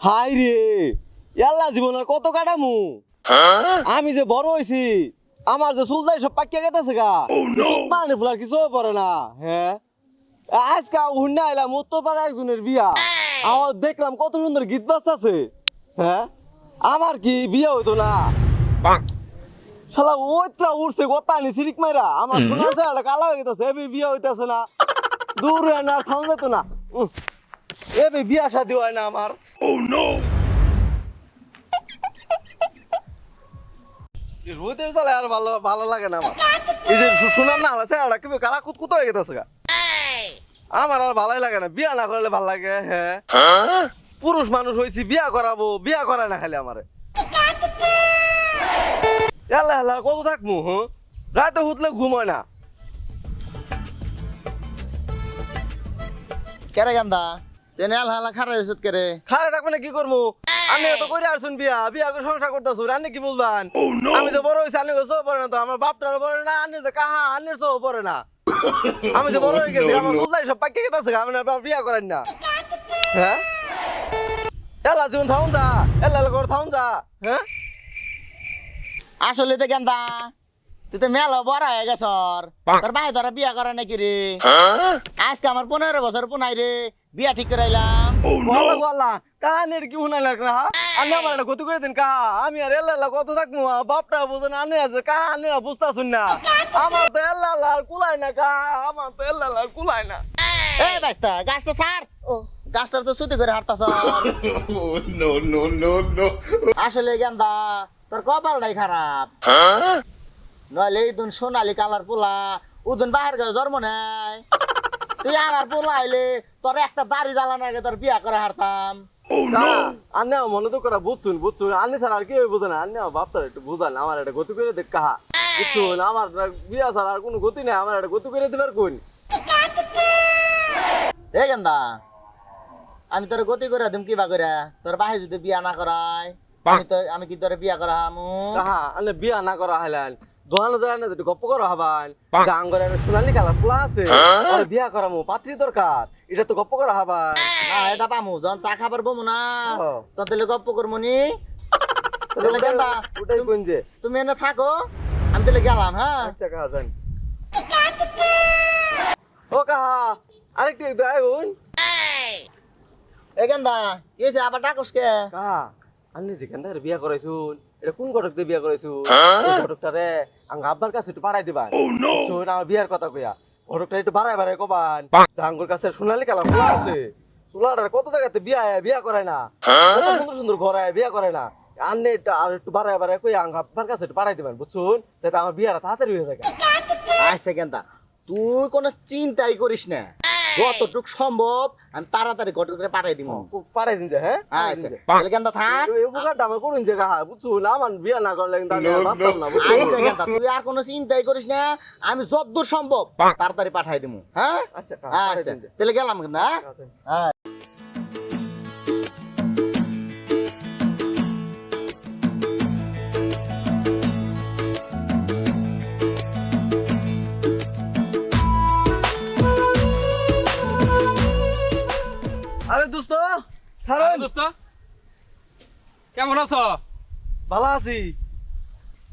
High রে, এল্লা জীবন আর কত কাটামু। আমি যে বড় হইছি, আমার যে চুলদাই সব পাকিয়া গেতেছে গা। মানে ফুলার কিছু পড়ে না। হ্যাঁ, আজকে হুন্না আইলাম উত্তরপাড়া একজনের বিয়া। আমার দেখলাম কত সুন্দর গীত বাজতাছে। হ্যাঁ, আমার কি বিয়া হইতো না? শালা ওইটা উঠছে কথা নি সিরিক মাইরা আমার শোনার চেহারাটা কালা হয়ে গেছে। এবি বিয়া হইতাছে না, দূর হয়ে না খাওয়া যেত না। এবি বিয়া শাদি হয় না আমার। রোদের চালে আর ভালো ভালো লাগে না আমার। এই যে শোনার না চেহারাটা কি কালা কুতকুত হয়ে গেছে গা। আমার আর ভালোই লাগে না, বিয়া না করলে ভাল লাগে। হ্যাঁ, পুরুষ মানুষ হয়েছি, বিয়া করাবো, বিয়া করায় না খালি আমারে। এল্লা এল্লা কত থাকবো? রাতে হুতলে ঘুম হয় না। কেরে গান্দা তেনে আলহালা খারাপ হয়েছে কেরে খারে থাকবে না কি করবো? আমি তো করে আসুন বিয়া বিয়া করে সংসার করতেছুন, আপনি কি বুঝবান? আমি যে বড় হয়েছি আনি চোখ পড়ে না, তো আমার বাপটারও পড়ে না, আনি যে কাহা আনির চোখ পড়ে না। আমি যে বড় হয়ে গেছি, আমার চুলদারি সব পাকিয়ে গেছে, আমি না বিয়া করেন না। হ্যাঁ, এলা জীবন থাউন যা, এলা করে থাউন যা। হ্যাঁ, আসলে তো গান্দা তুই তো মেলা বড় হয়ে গেছ তোর ভাই তোরা বিয়া করে নাকি রে? আজকে আমার 15 বছর পুনাই রে বিয়া ঠিক করে আইলাম। বলা বলা কানের কি উনাই লাগ না? আনি আমার একটা গতি করে দিন কাহা, আমি আর এলা কত থাকবো? বাপটা বুঝেন আনি আছে কাহা, আনি বুঝতে আসুন না। আমার তো এলা আর কুলাই না কাহা, আমার তো এলা আর কুলাই না। এই বাইস্তা গাছটা ছাড়। ও গাছটা তো সুতি করে হাঁটতাছ। আসলে গান্দা তোর কপালটাই খারাপ। নইলে ইদুন সোনালি কালার পোলা উদুন বাহির গায়ে জন্ম নেয়। তুই আমার পোলা আইলে তোর একটা দাড়ি জ্বালানো আগে তোর বিয়া করে হারতাম। আন্নে মনে তো করা বুঝছুন বুঝছুন, আন্নি ছাড়া আর কেউ বুঝে না। আন্নে বাপটার একটু বুঝান, আমার একটা গতি করে দেখ কাহা। বুঝছুন, আমার বিয়া ছাড়া আর কোনো গতি নেই, আমার একটা গতি করে দেবার কোন। এ গেন্দা আমি তোর গতি করে দিম কিবা করে তোর বাহে যদি বিয়া না করায় আমি কি তোর বিয়া করা হামু? কাহা আন্নে বিয়া না করা হাইলেন দোকানে যায় না, একটু গপ্প করা হবান। জাঙ্গরে সোনালি কালার পোলা আছে, আর বিয়া করামু পাত্রী দরকার, এটা তো গপ্প করা হবান। না এটা পামু যখন চা খাবার বমু না তো তাহলে গপ্প করবো নি। ওটাই কোন যে তুমি এনে থাকো আমি তাহলে গেলাম। হ্যাঁ আচ্ছা কাহা যান। ও কাহা আরেকটু একটু আইন। এ গেন্দা কি হয়েছে আবার ডাকস কে? কাহা আন্নি যেখান থেকে বিয়া করাইছুন, এটা কোন ঘটক দিয়ে বিয়া করাইছুন? ঘটকটারে আঙ্গ আব্বার কাছে একটু বাড়াই দিবান। শোন আমার বিয়ার কথা কইয়া ঘটকটা একটু বাড়াই বাড়াই কবান। জাঙ্গুর কাছে সোনালি কালার ফুলা আছে, ফুলাটার কত জায়গাতে বিয়া করায় না, কত সুন্দর সুন্দর ঘরায় বিয়া করে না। আন্নে আর একটু বাড়াই বাড়াই কই আঙ্গ আব্বার কাছে একটু বাড়াই দিবেন, বুঝছুন, যাতে আমার বিয়াটা তাড়াতাড়ি হয়ে যায়। আচ্ছা গেন্দা তুই কোনো চিন্তাই করিস না, যতটুক সম্ভব আমি তাড়াতাড়ি ঘটকে পাঠাই দিব। পাড়াই দিন যে। হ্যাঁ আচ্ছা তাহলে গেন্দা থাক। এই উপকারটা আমার করুন যে কাহা, বুঝছুন, আমার বিয়া না করলে কিন্তু আমি আর বাঁচতাম না, বুঝছুন। আচ্ছা গেন্দা তুই আর কোনো চিন্তাই করিস না, আমি যতদূর সম্ভব তাড়াতাড়ি পাঠাই দিব। হ্যাঁ আচ্ছা কাহা, পাঠাই আচ্ছা দিন যে। তাহলে গেলাম গেন্দা। আচ্ছা। হ্যাঁ আরে দোস্ত আরে দোস্ত কেমন আছো? ভালো আছি।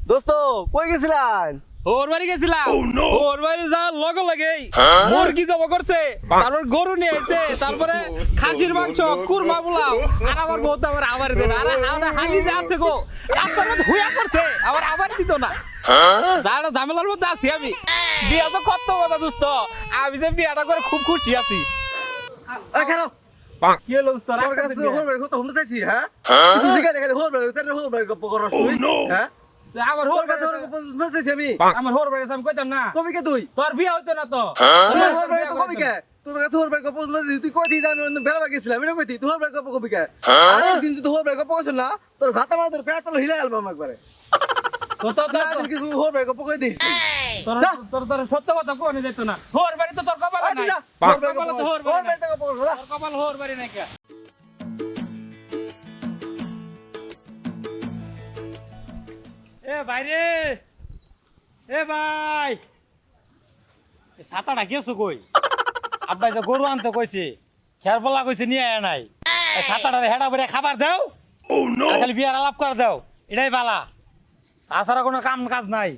দোস্ত কই গেছিলেন? ওর বাড়ি গেছিলাম। ওর বাড়ি যাওয়ার লগে লাগেই মুরগি জব করছে, তারপর গরু নিয়ে এসেছে, তারপরে খাসির মাংস, কুরমা পোলাও, আর আমার বউ তো আবার দেন। আর আমরা হালি যে আছে গো রাস্তার মধ্যে হুইয়া করছে, আবার দিত না। যারা ঝামেলার মধ্যে আছি আমি। বিয়া তো কত কথা দোস্ত, আমি যে বিয়াটা করে খুব খুশি আছি। এই খারাপ কি হলো দোস্ত? তোর কাছে তো হোরবাড়ি কথা শুনতে চাইছি। হ্যাঁ কিছু জিজ্ঞাসা খালি হোরবাড়ি গপ্প করস তুই। হ্যাঁ আমার তোর হোর কাছে ওর গপ্প শুনতে চাইছি আমি। আমার হোর বাড়ি আমি কইতাম না কবি কে তুই? তোর বিয়া হইতো না তো। তোর হোরবাড়ি তো কবি কে? তোর কাছে হোরবাড়ি গপ্প শুনতে চাইছি, তুই কই দিস আমি অন্য বেড়া গেছিলাম, এটা কইতি তুই হোরবাড়ি গপ্প কবি কে? আরেকদিন যদি হোরবাড়ি গপ্প কইছ না, তোর ঝাঁটা মারা তোর পেট তলে হিলাই আলবাম একবারে। তুই কিছু হোরবাড়ি গপ্প কই দিস। তোর সত্য কথা কোনে যেত না। হোর বাড়ি তো তোর কপালে নাই। হোরবাড়ি কপালে তো হোর বাড়ি নাই। হোরবাড়ি গপ্প করছ না। তোর কপাল হোর বাড়ি নাই কে? এ ভাই রে, এ ভাই, ছাতাটা গেছো কই? আব্বাই যে গরু আনতে কইছে, খেয়ার বলা কইছে নিয়ে আয় নাই। ছাতাটা হেডা ভরে খাবার দাও আর খালি বিয়ার আলাপ করে দাও এটাই বালা তাছাড়া কোনো কাম কাজ নাই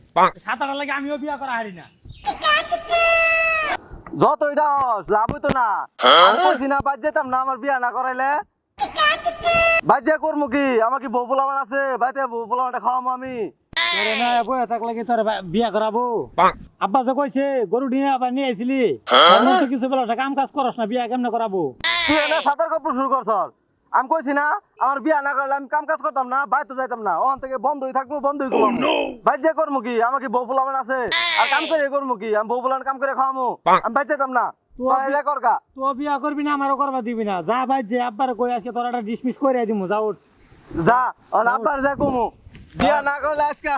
ছাতাটা লাগে আমিও বিয়া করা হারি না যত এটা লাভ হইতো না আমি কইছি না বাদ যেতাম না আমার বিয়া না করাইলে বাদ যে করবো কি আমার কি বউ পোলামান আছে বাইতে বউ পোলামানটা খাওয়াবো আমি তোরে না বয়ে থাকলে কি তোর বিয়া করাবো আব্বা যে কইছে গরু ডিনে আবার নিয়ে আইছিলি তো কিছু বেলা কাম কাজ করস না বিয়া কেমনে করাবো তুই এনে সাঁতার কাপড় শুরু করছ আমি কইছি না আমার বিয়া না করলে আমি কাম কাজ করতাম না বাইতে যাইতাম না ওখান থেকে বন্ধই থাকবো বন্ধই ঘুমাবো বাইর যে করবো কি আমার কি বউ পোলামান আছে আর কাম করে করবো কি আমি বউ পোলামান কাম করে খাওয়াবো আমি বাইতে যেতাম না তোরা করকা তো বিয়া করবি না আমারও করবা দিবি না যা ভাই যে আব্বার কই আজকে তোরা একটা ডিসমিস করে দিমু যা উঠ যা আর আব্বার যা কমু বিয়া না করলে আজকে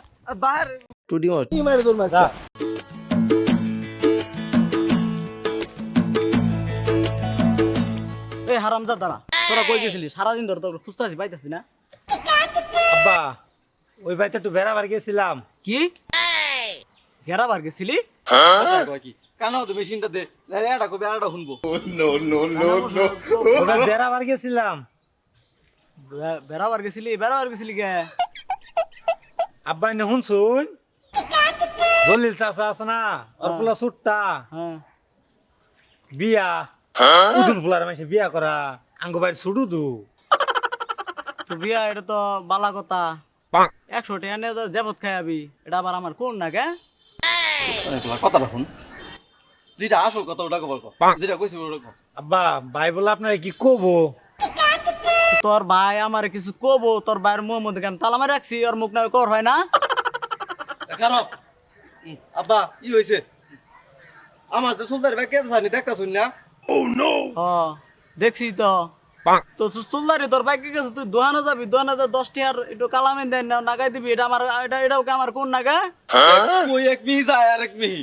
বাহির টুটি মারি তোর মাছ এই হারামজাদারা তোরা কই গেছিলি সারাদিন ধরে তোর খুঁজতাছি পাইতাছি না আব্বা ওই বাড়িতে একটু বেড়াবার গেছিলাম কি ঘেরাবার গেছিলি কি কানা তো মেশিনটা দে এটা কবি আরেকটা শুনবো ওটা বেড়াবার গেছিলাম বেড়াবার গেছিলি কে আব্বা এনে শুনছুন দলিল চাচা আছে না ওর পোলা সুট্টা হ্যাঁ বিয়া উদুন পোলার মাসে বিয়া করা আঙ্গ বাড়ি ছুটু দু তো বিয়া এটা তো বালা কথা 100 টাকা নিয়ে জেবত খাইবি এটা আবার আমার কোন না কে কথাটা শুন যেটা আসল কথা ওটা কবার যেটা কইছি ওটা কর আব্বা ভাই বলে আপনারা কি কবো তোর ভাই আমার কিছু কবো তোর ভাইয়ের মুখ মধ্যে আমি তালা মারি রাখছি ওর মুখ না কর হয় না খারাপ আব্বা ই হইছে আমার যে সুলতার ভাই কেটে জানি দেখতা শুন না ও দেখছি তো তো চুলদারি তোর বাইকে গেছে তুই দোহানো যাবি দোহানো যা 10 টাকার একটু কালামেন দেন না নাগাই দিবি এটা আমার এটাও কি আমার কোন নাগা কই এক মিহি যায় আর এক মিহি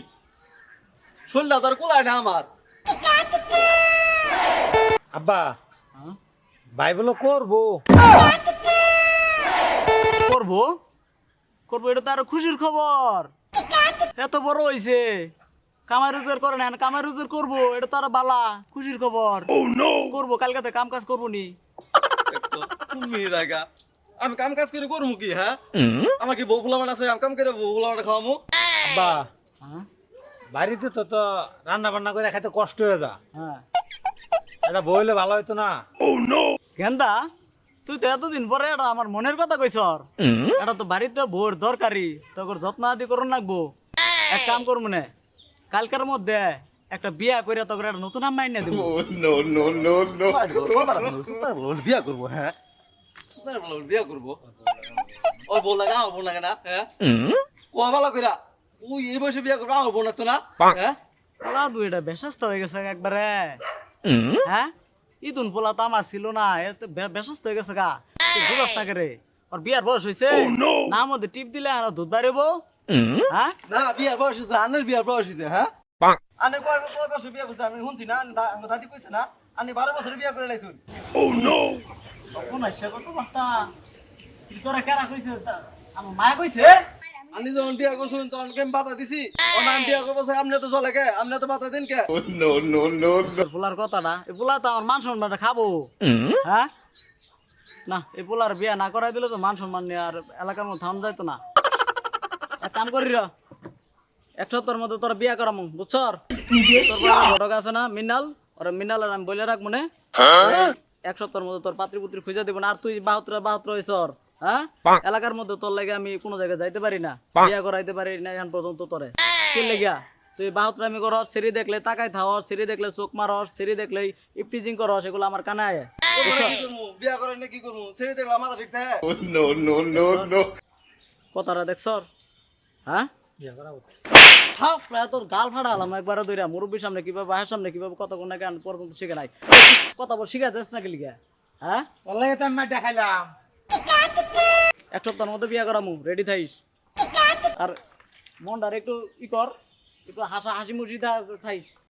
শুনলা তোর কোলায় না আমার আব্বা ভাই বলে করবো করবো করবো এটা তো আরো খুশির খবর এত বড় হইছে কামাই রোজগার করে না কামাই রোজগার করবো এটা তো আরো বালা খুশির খবর করবো কালকাতে কাম কাজ করবো নি তুমি জায়গা আমি কাম কাজ করে করবো কি হ্যাঁ আমার কি বউ ফুলামান আছে আমি কাম করে বউ ফুলামান খাওয়ামু আব্বা হ্যাঁ বাড়িতে তো তো রান্না বান্না করে খাইতে কষ্ট হয়ে যা হ্যাঁ এটা বইলে ভালো হইতো না গেন্দা তুই তো এতদিন পরে এটা আমার মনের কথা কইছর এটা তো বাড়িতে ভোর দরকারি তোর যত্ন আদি করুন লাগবো এক কাম করবো না কালকের মধ্যে একটা বিয়া করে তোর একটা নতুন আম মাইনা দিব বিয়া করবো হ্যাঁ বিয়া করবো ওর বউ লাগে আমার বউ লাগে না হ্যাঁ কোয়া ভালো কইরা ওই এই বয়সে বিয়া করবো আমার বউ লাগতো না হ্যাঁ তুই এটা বেশাস্ত হয়ে গেছে একবারে হ্যাঁ ইদুন পোলা তো আমার ছিল না বেশাস্ত হয়ে গেছে গা তুই বুঝাস না রে ওর বিয়ার বয়স হয়েছে না মধ্যে টিপ দিলে আর দুধ বাড়িব হ্যাঁ না বিয়ার বয়স হয়েছে আনের বিয়ার বয়স হয়েছে হ্যাঁ আনে কয় বছর বিয়া করছে আমি শুনছি না আমার দাদি কইছে না আনে 12 বছর বিয়া করে লাইছুন কোন আসছে কত কথা তোরা কেরা কইছে আমার মায়া কইছে আমি যখন বিয়া করছুন তখন কেম বাতা দিছি ও নাম বিয়া করবো আপনি তো চলে কে আপনি তো বাতা দিন কে পোলার কথাটা এই পোলা তো আমার মান সম্মানটা খাবো হ্যাঁ না এই পোলার বিয়া না করাই দিলে তো মান সম্মান নিয়ে আর এলাকার মধ্যে থাম যাইতো না এক কাম করি র 1 সপ্তাহের মধ্যে তোর বিয়া করামু বুঝছর তোর ঘটক আছে না মিনাল ওরা মিনালের আমি বলে রাখবো না 1 সপ্তাহের মধ্যে তোর পাত্রী পুত্রী খুঁজে দিব না আর তুই 72 হইছর হ্যাঁ এলাকার মধ্যে তোর লাগে আমি কোনো জায়গায় যাইতে পারি না বিয়া করাইতে পারি না এখন পর্যন্ত তোরে কি লাগিয়া তুই 72 আমি করস সিঁড়ি দেখলে তাকাই থাওয়ার সিঁড়ি দেখলে চোখ মারস সিঁড়ি দেখলে ইপটিজিং করস এগুলো আমার কানায় কি করবো বিয়া করেন না কি করবো ছেড়ে দেখলাম মাথা ঠিক থাকে কথাটা দেখছর হ্যাঁ থাক প্রায় তোর গাল ফাড়ালাম একবার ধরে মুরব্বীর সামনে কিভাবে বাহের সামনে কিভাবে কত কোন গান পর্যন্ত শিখে নাই কথা বল শিখা যাস না গেলি হ্যাঁ বললে তো আমি দেখাইলাম 1 সপ্তাহের মধ্যে বিয়া করামু রেডি থাইস আর মনটার একটু ই কর একটু হাসি মুসি থাইস